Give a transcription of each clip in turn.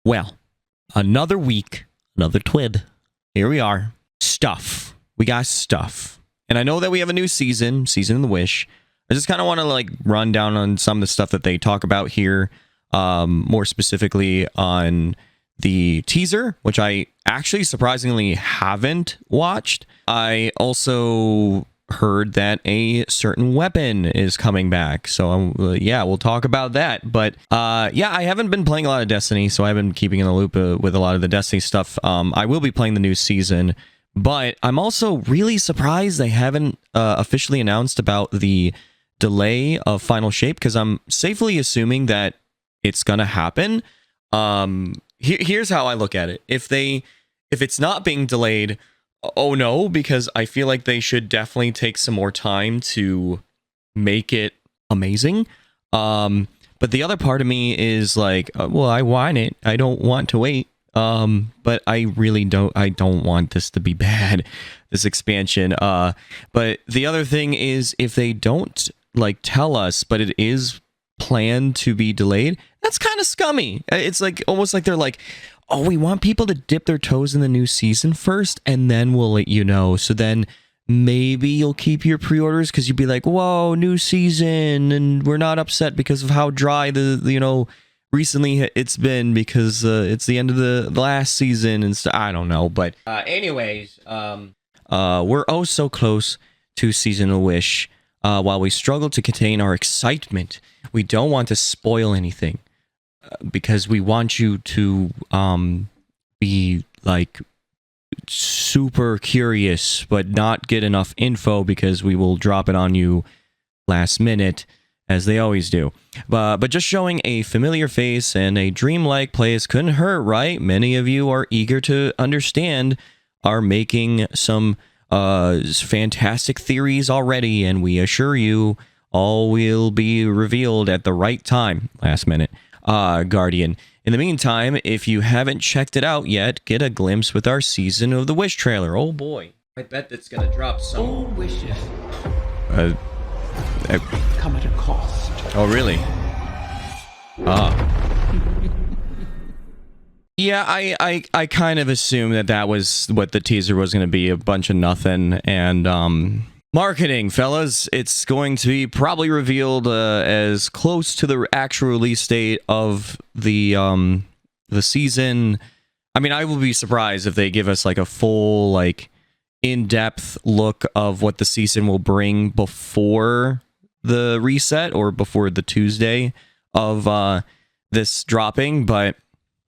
Well, another week, another twid. Here we are. Stuff. We got stuff. And I know that we have a new season of the Wish. I just kind of want to run down on some of the stuff that they talk about here. More specifically on the teaser, which I actually surprisingly haven't watched. I also heard that a certain weapon is coming back. So yeah, we'll talk about that. But yeah, I haven't been playing a lot of Destiny, so I've been keeping in the loop with a lot of the Destiny stuff. I will be playing the new season, but I'm also really surprised they haven't officially announced about the delay of Final Shape, because I'm safely assuming that it's gonna happen. Here's how I look at it. If it's not being delayed, oh no, because I feel like they should definitely take some more time to make it amazing. But the other part of me is like, well, I want it. I don't want to wait. But I really don't. I don't want this to be bad, this expansion. But the other thing is, if they don't tell us, but it is planned to be delayed, that's kind of scummy. It's almost like they're like, oh, we want people to dip their toes in the new season first, and then we'll let you know. So then maybe you'll keep your pre-orders because you'd be like, whoa, new season, and we're not upset because of how dry the recently it's been, because it's the end of the last season and stuff. I don't know, but anyways, we're oh so close to Seasonal Wish. While we struggle to contain our excitement, we don't want to spoil anything. Because we want you to be super curious but not get enough info, because we will drop it on you last minute, as they always do. But just showing a familiar face and a dreamlike place couldn't hurt, right? Many of you are eager to understand, are making some fantastic theories already, and we assure you all will be revealed at the right time, last minute. Guardian. In the meantime, if you haven't checked it out yet, get a glimpse with our Season of the Wish trailer. Oh boy, I bet that's gonna drop some. All wishes come at a cost. Oh really? Yeah, I kind of assumed that was what the teaser was going to be, a bunch of nothing. And marketing, fellas, it's going to be probably revealed as close to the actual release date of the season. I mean, I will be surprised if they give us a full in-depth look of what the season will bring before the reset, or before the Tuesday of this dropping. But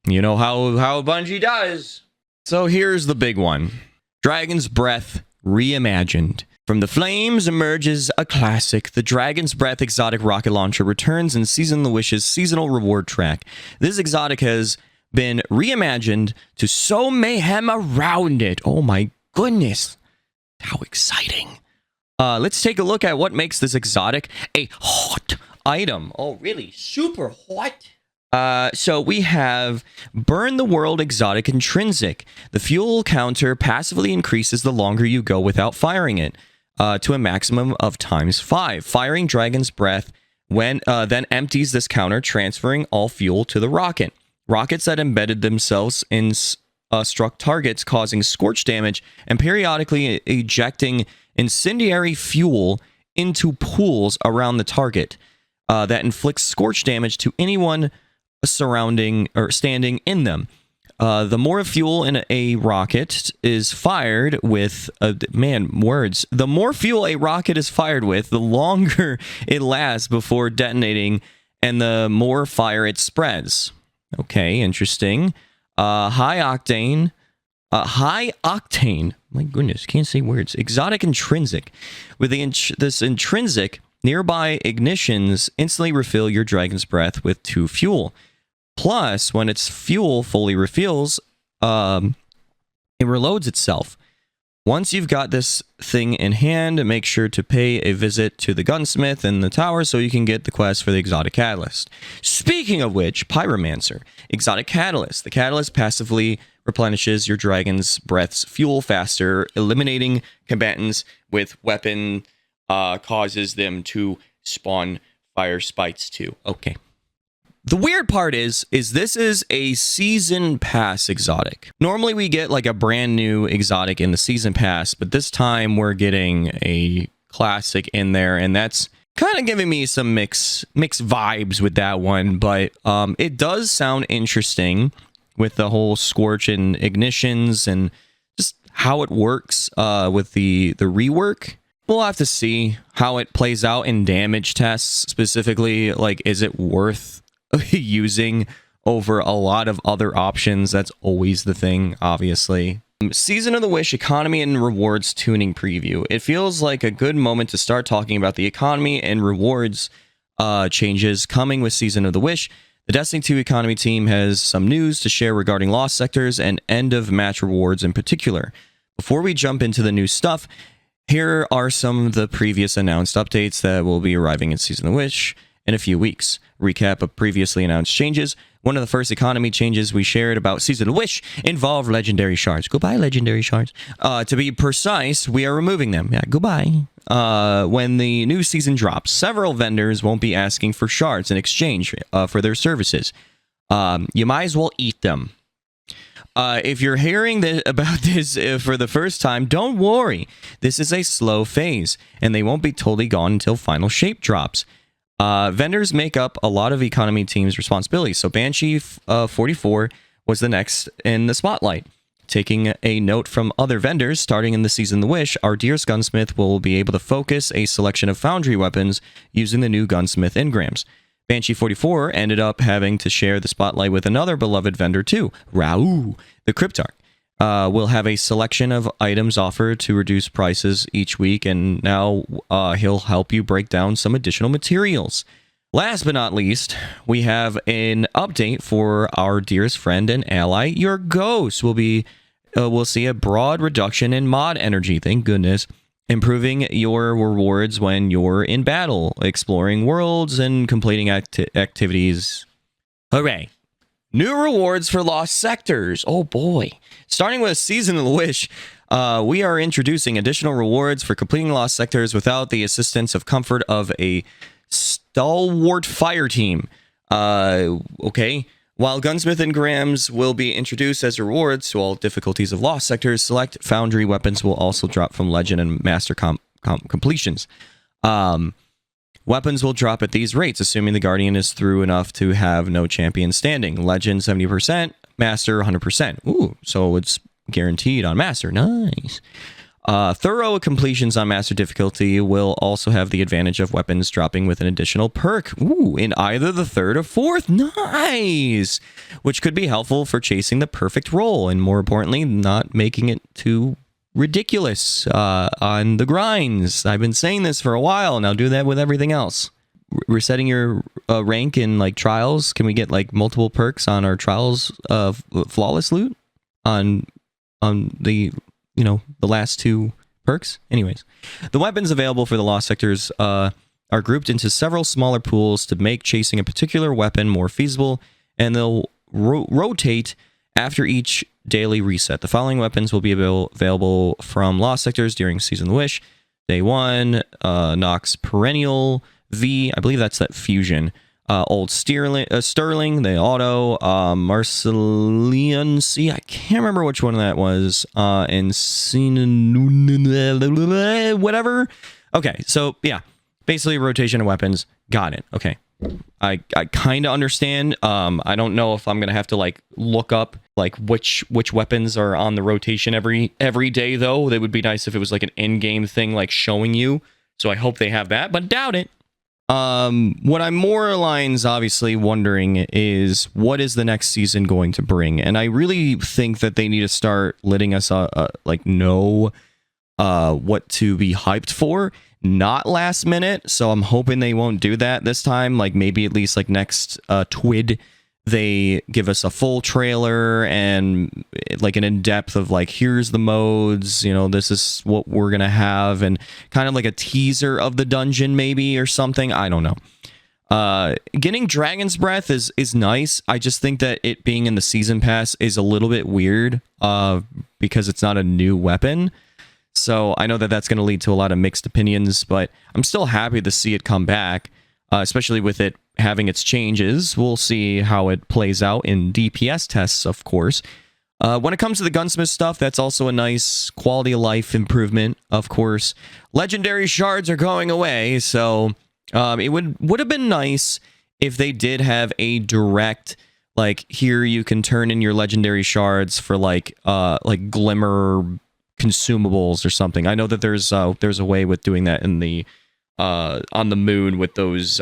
you know how Bungie does. So here's the big one: Dragon's Breath Reimagined. From the flames emerges a classic. The Dragon's Breath exotic rocket launcher returns in Season of the Wish's seasonal reward track. This exotic has been reimagined to sow mayhem around it. Oh my goodness. How exciting. Let's take a look at what makes this exotic a hot item. Oh, really? Super hot? So we have Burn the World Exotic Intrinsic. The fuel counter passively increases the longer you go without firing it, to a maximum of ×5. Firing Dragon's Breath then empties this counter, transferring all fuel to the rocket. Rockets that embedded themselves in struck targets, causing scorch damage and periodically ejecting incendiary fuel into pools around the target, that inflicts scorch damage to anyone surrounding or standing in them. The more fuel in a rocket is fired with, the more fuel a rocket is fired with, the longer it lasts before detonating, and the more fire it spreads. Okay, interesting. High octane, my goodness, can't say words. Exotic Intrinsic. With this intrinsic, nearby ignitions instantly refill your Dragon's Breath with 2 fuel. Plus, when its fuel fully refills, it reloads itself. Once you've got this thing in hand, make sure to pay a visit to the gunsmith in the tower so you can get the quest for the exotic catalyst. Speaking of which, Pyromancer. Exotic catalyst. The catalyst passively replenishes your Dragon's Breath's fuel faster, eliminating combatants with weapon, causes them to spawn fire spites too. Okay. The weird part is this is a season pass exotic. Normally we get like a brand new exotic in the season pass, but this time we're getting a classic in there, and that's kind of giving me some mixed vibes with that one. But it does sound interesting with the whole Scorch and Ignitions and just how it works with the rework. We'll have to see how it plays out in damage tests specifically. Like, is it worth using over a lot of other options? That's always the thing, obviously. Season of the Wish economy and rewards tuning preview. It feels like a good moment to start talking about the economy and rewards changes coming with Season of the Wish. The Destiny 2 economy team has some news to share regarding lost sectors and end of match rewards in particular. Before we jump into the new stuff, here are some of the previous announced updates that will be arriving in Season of the Wish in a few weeks. Recap of previously announced changes. One of the first economy changes we shared about Season of Wish involved legendary shards. Goodbye, legendary shards. To be precise, we are removing them. Yeah, goodbye. When the new season drops, several vendors won't be asking for shards in exchange for their services. You might as well eat them. If you're hearing about this for the first time, don't worry. This is a slow phase, and they won't be totally gone until final shape drops. Vendors make up a lot of economy teams' responsibilities, so Banshee 44 was the next in the spotlight. Taking a note from other vendors, starting in the Season of the Wish, our Dearest Gunsmith will be able to focus a selection of Foundry weapons using the new Gunsmith engrams. Banshee 44 ended up having to share the spotlight with another beloved vendor too, Raoh, the Cryptarch. Will have a selection of items offered to reduce prices each week, and now he'll help you break down some additional materials. Last but not least, we have an update for our dearest friend and ally, your Ghost. We'll see a broad reduction in mod energy, thank goodness, improving your rewards when you're in battle, exploring worlds, and completing activities. Hooray! New rewards for lost sectors. Oh boy. Starting with Season of the Wish, we are introducing additional rewards for completing lost sectors without the assistance of comfort of a stalwart fire team. Okay. While Gunsmith engrams will be introduced as rewards to all difficulties of lost sectors, select Foundry weapons will also drop from Legend and Master completions. Weapons will drop at these rates, assuming the Guardian is through enough to have no champion standing. Legend 70%, Master 100%. Ooh, so it's guaranteed on Master. Nice. Thorough completions on Master difficulty will also have the advantage of weapons dropping with an additional perk. Ooh, in either the third or fourth. Nice! Which could be helpful for chasing the perfect roll, and more importantly, not making it too ridiculous on the grinds. I've been saying this for a while, and I'll do that with everything else. Resetting your rank in like trials. Can we get like multiple perks on our trials of flawless loot on the the last two perks? Anyways, the weapons available for the lost sectors are grouped into several smaller pools to make chasing a particular weapon more feasible, and they'll rotate after each daily reset. The following weapons will be available from lost sectors during Season of the Wish. Day 1, Nox Perennial V, I believe that's that fusion. Old Sterling, the auto, Marcelian C, I can't remember which one that was, and whatever. Okay, so yeah, basically rotation of weapons. Got it. Okay. I kind of understand. I don't know if I'm gonna have to like look up like which weapons are on the rotation every day though. That would be nice if it was like an in-game thing like showing you. So I hope they have that, but doubt it. What I'm more lines obviously wondering is what is the next season going to bring, and I really think that they need to start letting us like know what to be hyped for. Not last minute, so I'm hoping they won't do that this time. Like maybe at least like next TWID, they give us a full trailer and like an in-depth of like here's the modes, this is what we're gonna have, and kind of like a teaser of the dungeon maybe or something. I don't know. Getting Dragon's Breath is nice. I just think that it being in the season pass is a little bit weird because it's not a new weapon. So I know that that's going to lead to a lot of mixed opinions, but I'm still happy to see it come back, especially with it having its changes. We'll see how it plays out in DPS tests, of course. When it comes to the gunsmith stuff, that's also a nice quality of life improvement, of course. Legendary shards are going away, so it would have been nice if they did have a direct, like, here you can turn in your legendary shards for like glimmer consumables or something. I know that there's a way with doing that in the on the moon with those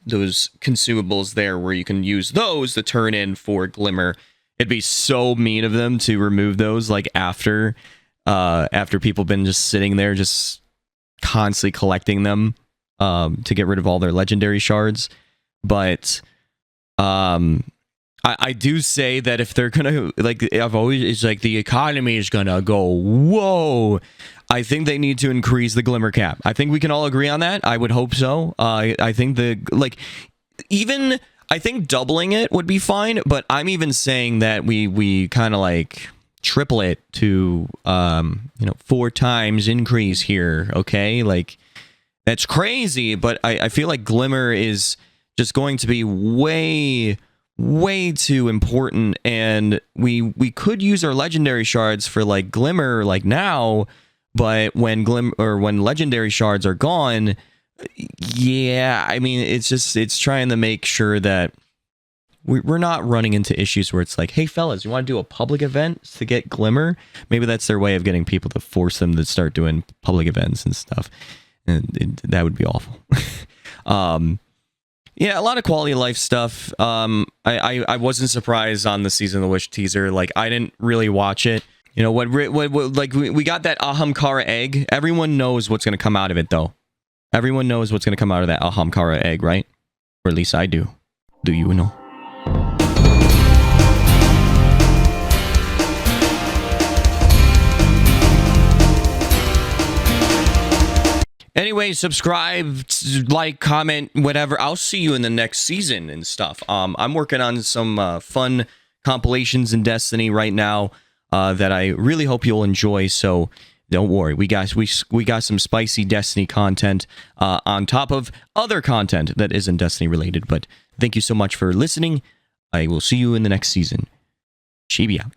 consumables there where you can use those to turn in for glimmer. It'd be so mean of them to remove those like after people been just sitting there just constantly collecting them to get rid of all their legendary shards. But I do say that if they're gonna, like, it's like the economy is gonna go whoa, I think they need to increase the glimmer cap. I think we can all agree on that. I would hope so. I think I think doubling it would be fine, but I'm even saying that we kind of like triple it to 4 times increase here. Okay, like that's crazy, but I feel like glimmer is just going to be way too important, and we could use our legendary shards for like glimmer like now, but when legendary shards are gone, yeah, I mean it's trying to make sure that we're not running into issues where it's like, hey fellas, you want to do a public event to get glimmer? Maybe that's their way of getting people to force them to start doing public events and stuff, and that would be awful. Yeah, a lot of quality of life stuff. I wasn't surprised on the Season of the Witch teaser. Like, I didn't really watch it. You know what? Like, we got that Ahamkara egg. Everyone knows what's going to come out of it, though. Everyone knows what's going to come out of that Ahamkara egg, right? Or at least I do. Do you know? Anyway, subscribe, like, comment, whatever. I'll see you in the next season and stuff. I'm working on some fun compilations in Destiny right now that I really hope you'll enjoy. So don't worry, we got some spicy Destiny content on top of other content that isn't Destiny related. But thank you so much for listening. I will see you in the next season. Chibi out.